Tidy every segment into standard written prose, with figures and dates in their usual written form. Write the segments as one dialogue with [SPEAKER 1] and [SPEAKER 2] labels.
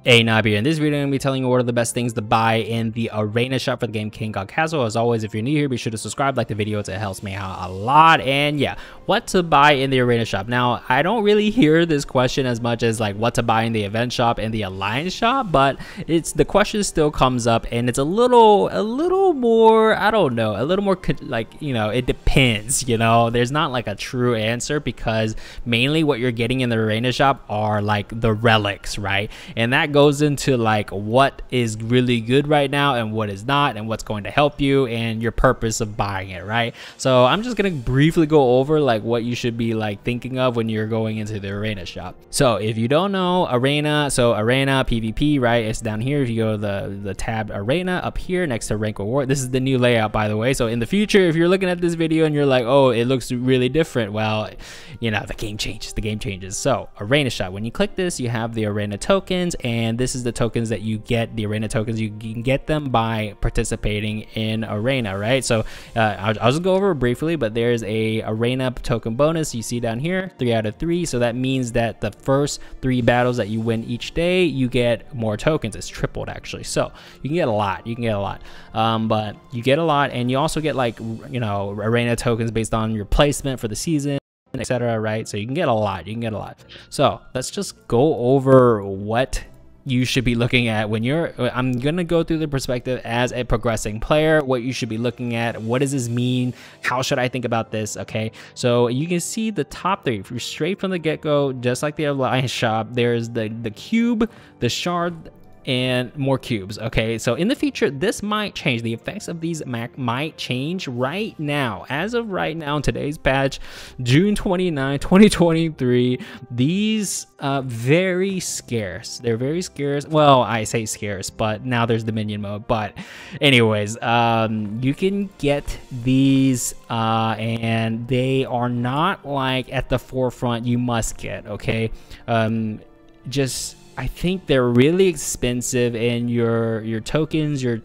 [SPEAKER 1] Hey, Nabi, in this video, I'm going to be telling you what are the best things to buy in the arena shop for the game King God Castle. As always, if you're new here, be sure to subscribe, like the video, it helps me out a lot. And yeah, what to buy in the arena shop. Now, I don't really hear this question as much as like what to buy in the event shop and the alliance shop, but the question still comes up, and it's a little more, I don't know, a little more like, you know, it depends, you know. There's not like a true answer, because mainly what you're getting in the arena shop are like the relics, right? And that goes into like what is really good right now and what is not, and what's going to help you and your purpose of buying it, right? So I'm just gonna briefly go over like what you should be like thinking of when you're going into the arena shop. So if you don't know arena, so arena PvP, right, it's down here. If you go to the tab arena up here next to rank reward, this is the new layout, by the way. So in the future, if you're looking at this video and you're like, oh, it looks really different, well, you know, the game changes. So arena shop, when you click this, you have the arena tokens, and this is the tokens that you get, the arena tokens. You can get them by participating in arena, right? So I'll just go over it briefly, but there's a arena token bonus you see down here, 3 out of 3. So that means that the first 3 battles that you win each day, you get more tokens. It's tripled actually, so you can get a lot. But you get a lot, and you also get, like, you know, arena tokens based on your placement for the season, etc., right? So you can get a lot. So let's just go over what you should be looking at when I'm gonna go through the perspective as a progressing player, what you should be looking at. What does this mean? How should I think about this? Okay, so you can see the top 3 if you're straight from the get-go, just like the alliance shop. There's the cube, the shard, and more cubes. Okay, so in the future this might change. The effects of these might change. Right now, as of right now, in today's patch, June 29, 2023, these very scarce. They're very scarce. Well, I say scarce, but now there's Dominion mode. But anyways, you can get these and they are not like at the forefront you must get. Okay, I think they're really expensive, and your tokens, your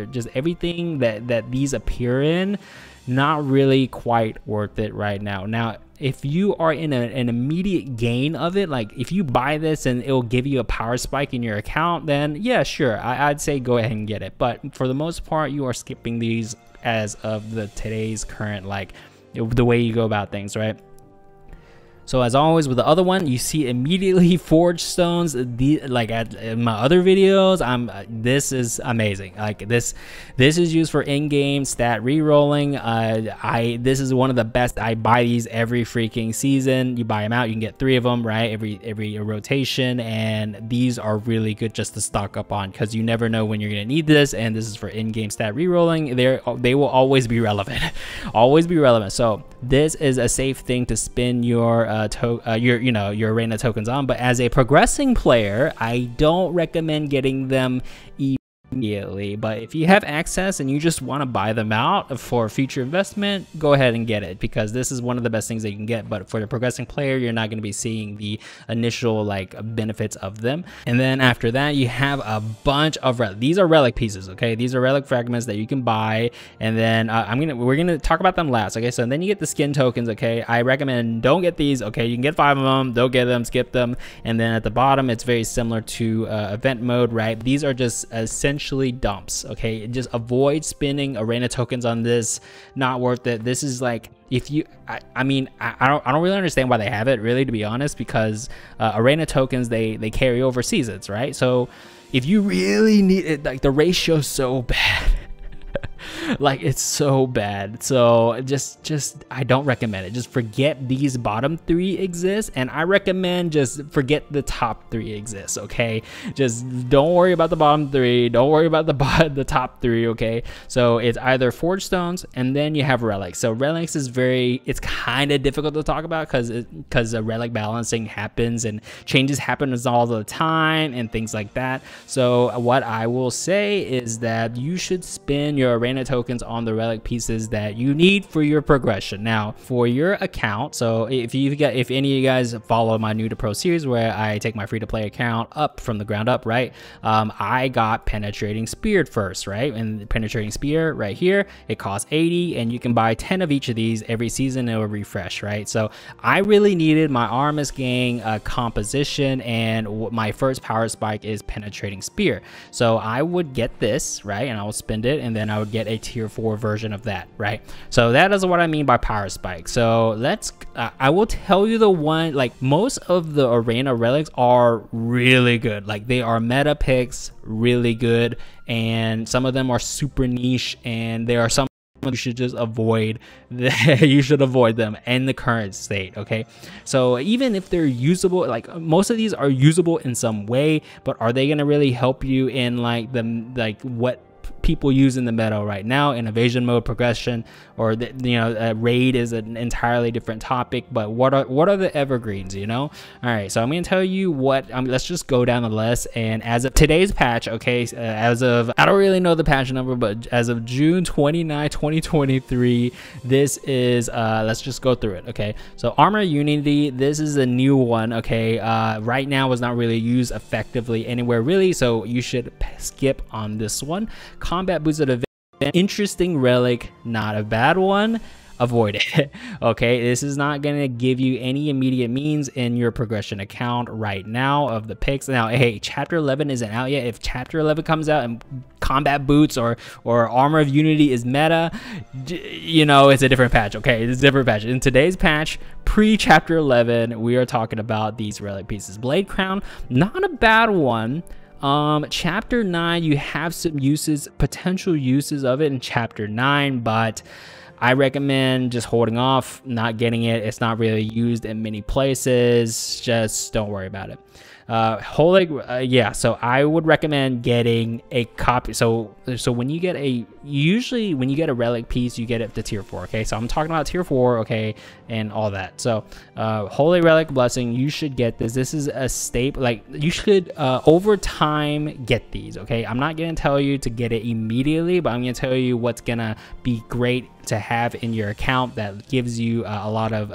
[SPEAKER 1] just everything that these appear in, not really quite worth it right now. Now, if you are in an immediate gain of it, like if you buy this and it'll give you a power spike in your account, then yeah, sure, I'd say go ahead and get it. But for the most part, you are skipping these as of today's current, like, the way you go about things, right? So as always with the other one, you see immediately forged stones. Like in my other videos, this is amazing. Like this is used for in-game stat re-rolling. This is one of the best. I buy these every freaking season. You buy them out, you can get 3 of them, right? Every rotation, and these are really good just to stock up on, because you never know when you're gonna need this. And this is for in-game stat re-rolling. They will always be relevant, always be relevant. So this is a safe thing to spin your your arena tokens on. But as a progressing player, I don't recommend getting them immediately. But if you have access and you just want to buy them out for future investment, go ahead and get it, because this is one of the best things that you can get. But for the progressing player, you're not going to be seeing the initial like benefits of them. And then after that, you have a bunch of these are relic pieces. Okay, these are relic fragments that you can buy, and then we're gonna talk about them last. Okay, so then you get the skin tokens. Okay, I recommend don't get these. Okay, you can get 5 of them, don't get them, skip them. And then at the bottom, it's very similar to event mode, right? These are just essentially dumps. Okay, just avoid spending arena tokens on this. Not worth it. This is like, if you I mean, I don't really understand why they have it, really, to be honest, because arena tokens, they carry over seasons, right? So if you really need it, like, the ratio's so bad. Like, it's so bad. So just I don't recommend it. Just forget these bottom 3 exist, and I recommend just forget the top 3 exists. Okay, just don't worry about the bottom 3, don't worry about the top 3. Okay, so it's either forged stones, and then you have relics. So relics is it's kind of difficult to talk about, because the relic balancing happens and changes happens all the time and things like that. So what I will say is that you should spin your arena tokens on the relic pieces that you need for your progression. Now for your account, so if any of you guys follow my new to pro series where I take my free to play account up from the ground up, right? I got penetrating spear first, right? And the penetrating spear right here, it costs 80, and you can buy 10 of each of these every season. It will refresh, right? So I really needed my Artemis gang composition, and my first power spike is penetrating spear. So I would get this, right? And I will spend it, and then I would get a tier 4 version of that, right? So that is what I mean by power spike. So let's I will tell you the one, like most of the arena relics are really good. Like they are meta picks, really good, and some of them are super niche, and there are some you should just avoid. You should avoid them in the current state. Okay, so even if they're usable, like most of these are usable in some way, but are they gonna really help you in like what people use in the meta right now in evasion mode, progression, or raid is an entirely different topic. But what are the evergreens, you know? All right, so I'm gonna tell you what. Let's just go down the list. And as of today's patch, okay, as of, I don't really know the patch number, but as of June 29, 2023, this is let's just go through it. Okay, so armor unity, this is a new one. Okay, right now was not really used effectively anywhere really, so you should skip on this one. Combat boosted event, interesting relic, not a bad one, avoid it. Okay, this is not going to give you any immediate means in your progression account right now of the picks. Now hey, chapter 11 isn't out yet. If chapter 11 comes out and combat boots or armor of unity is meta, you know, it's a different patch. Okay, it's a different patch. In today's patch, pre chapter 11, we are talking about these relic pieces. Blade crown, not a bad one. Chapter 9, you have some uses, potential uses of it in chapter 9, but I recommend just holding off, not getting it. It's not really used in many places. Just don't worry about it. Yeah, so I would recommend getting a copy. So when you get usually when you get a relic piece, you get it to tier 4. Okay, so I'm talking about tier 4, okay, and all that. So holy relic blessing, you should get this. This is a staple. Like you should over time get these. Okay, I'm not gonna tell you to get it immediately, but I'm gonna tell you what's gonna be great to have in your account that gives you a lot of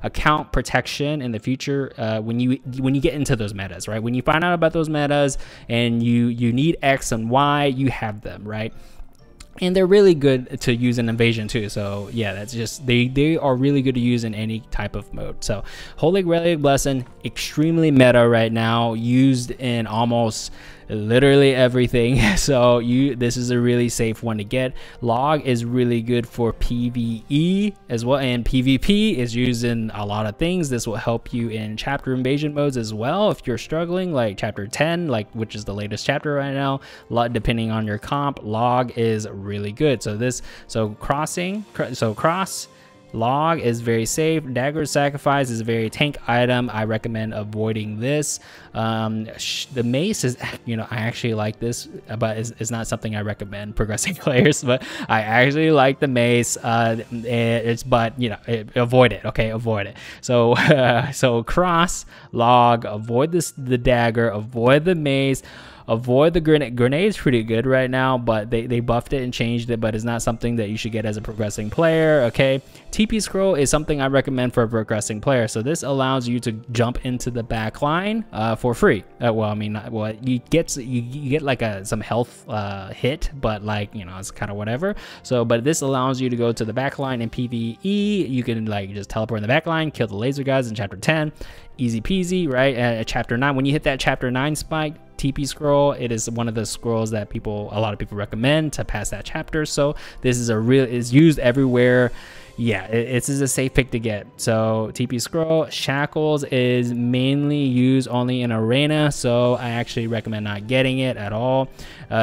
[SPEAKER 1] account protection in the future when you get into those metas, right? When you find out about those metas and you need X and Y, you have them, right? And they're really good to use in invasion too. So yeah, that's just they are really good to use in any type of mode. So holy relic blessing, extremely meta right now, used in almost literally everything. So this is a really safe one to get. Log is really good for PvE as well, and PvP is used in a lot of things. This will help you in chapter invasion modes as well if you're struggling, like chapter 10, which is the latest chapter right now. Depending on your comp, log is really good. So cross log is very safe. Dagger sacrifice is a very tank item. I recommend avoiding this. The mace is, I actually like this, but it's not something I recommend progressing players. But I actually like the mace. Avoid it. Okay, avoid it. So cross, log, avoid the dagger, avoid the mace. Avoid the grenade. Grenade's pretty good right now, but they buffed it and changed it, but it's not something that you should get as a progressing player. Okay, TP scroll is something I recommend for a progressing player. So this allows you to jump into the back line for free. You get like some health hit, but it's kind of whatever. So but this allows you to go to the back line in PvE. You can just teleport in the back line, kill the laser guys in chapter 10, easy peasy, right? At chapter 9, when you hit that chapter 9 spike, TP scroll, it is one of the scrolls that a lot of people recommend to pass that chapter. So this is used everywhere. Yeah, this is a safe pick to get. So TP scroll, shackles is mainly used only in arena, so I actually recommend not getting it at all.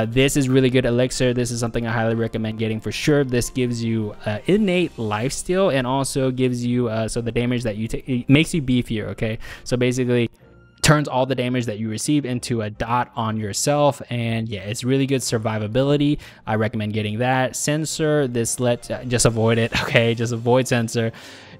[SPEAKER 1] This is really good elixir. This is something I highly recommend getting for sure. This gives you innate lifesteal and also gives you so the damage that you take, it makes you beefier. Okay, so basically turns all the damage that you receive into a dot on yourself, and yeah, it's really good survivability. I recommend getting that. Sensor, just avoid it. Okay, just avoid sensor.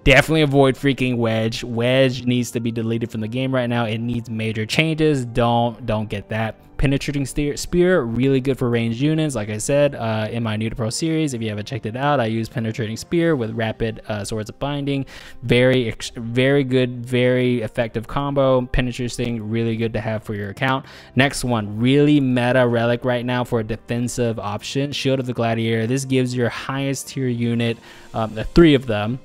[SPEAKER 1] Definitely avoid freaking wedge. Wedge needs to be deleted from the game right now. It needs major changes. Don't get that. Penetrating Spear, really good for ranged units. Like I said, in my New to Pro series, if you haven't checked it out, I use Penetrating Spear with Rapid Swords of Binding. Very good, very effective combo. Penetrating, really good to have for your account. Next one, really meta relic right now for a defensive option, Shield of the Gladiator. This gives your highest tier unit, the 3 of them,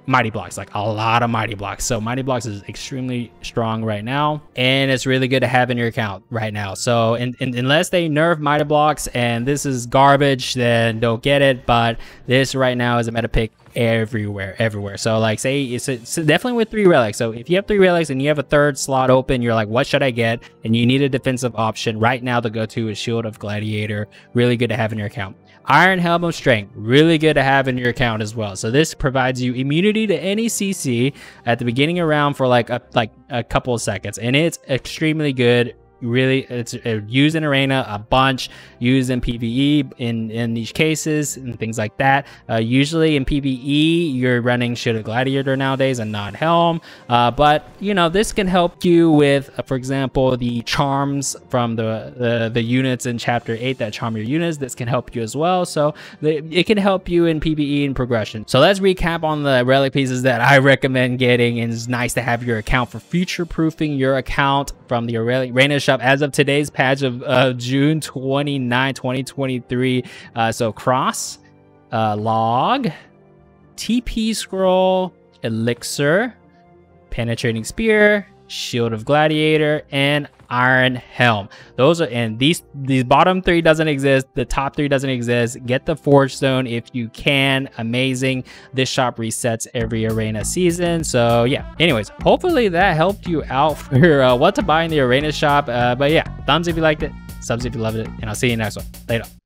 [SPEAKER 1] mighty blocks, like a lot of mighty blocks. So mighty blocks is extremely strong right now, and it's really good to have in your account right now. So unless they nerf mighty blocks and this is garbage, then don't get it. But this right now is a meta pick everywhere. So like, say it's definitely with 3 relics. So if you have 3 relics and you have a 3rd slot open, you're like, what should I get? And you need a defensive option right now. The go-to is Shield of Gladiator, really good to have in your account. Iron Helm of Strength, really good to have in your account as well. So this provides you immunity to any CC at the beginning of round for like a couple of seconds, and it's extremely good. Really, it's used in arena a bunch, used in PvE in these cases and things like that. Usually in PvE you're running Shield of Gladiator nowadays and not Helm, but you know, this can help you with for example the charms from the units in chapter 8 that charm your units. This can help you as well, so it can help you in PvE and progression. So let's recap on the relic pieces that I recommend getting, and it's nice to have your account for future proofing your account from the arena shop as of today's patch of June 29, 2023. So cross, log, TP scroll, elixir, penetrating spear, Shield of Gladiator, and Iron Helm. Those are, and these bottom 3 doesn't exist, the top 3 doesn't exist. Get the Forge Stone if you can. Amazing. This shop resets every arena season. So yeah, anyways, hopefully that helped you out for what to buy in the arena shop. But yeah, thumbs if you liked it, subs if you loved it, and I'll see you next one. Later.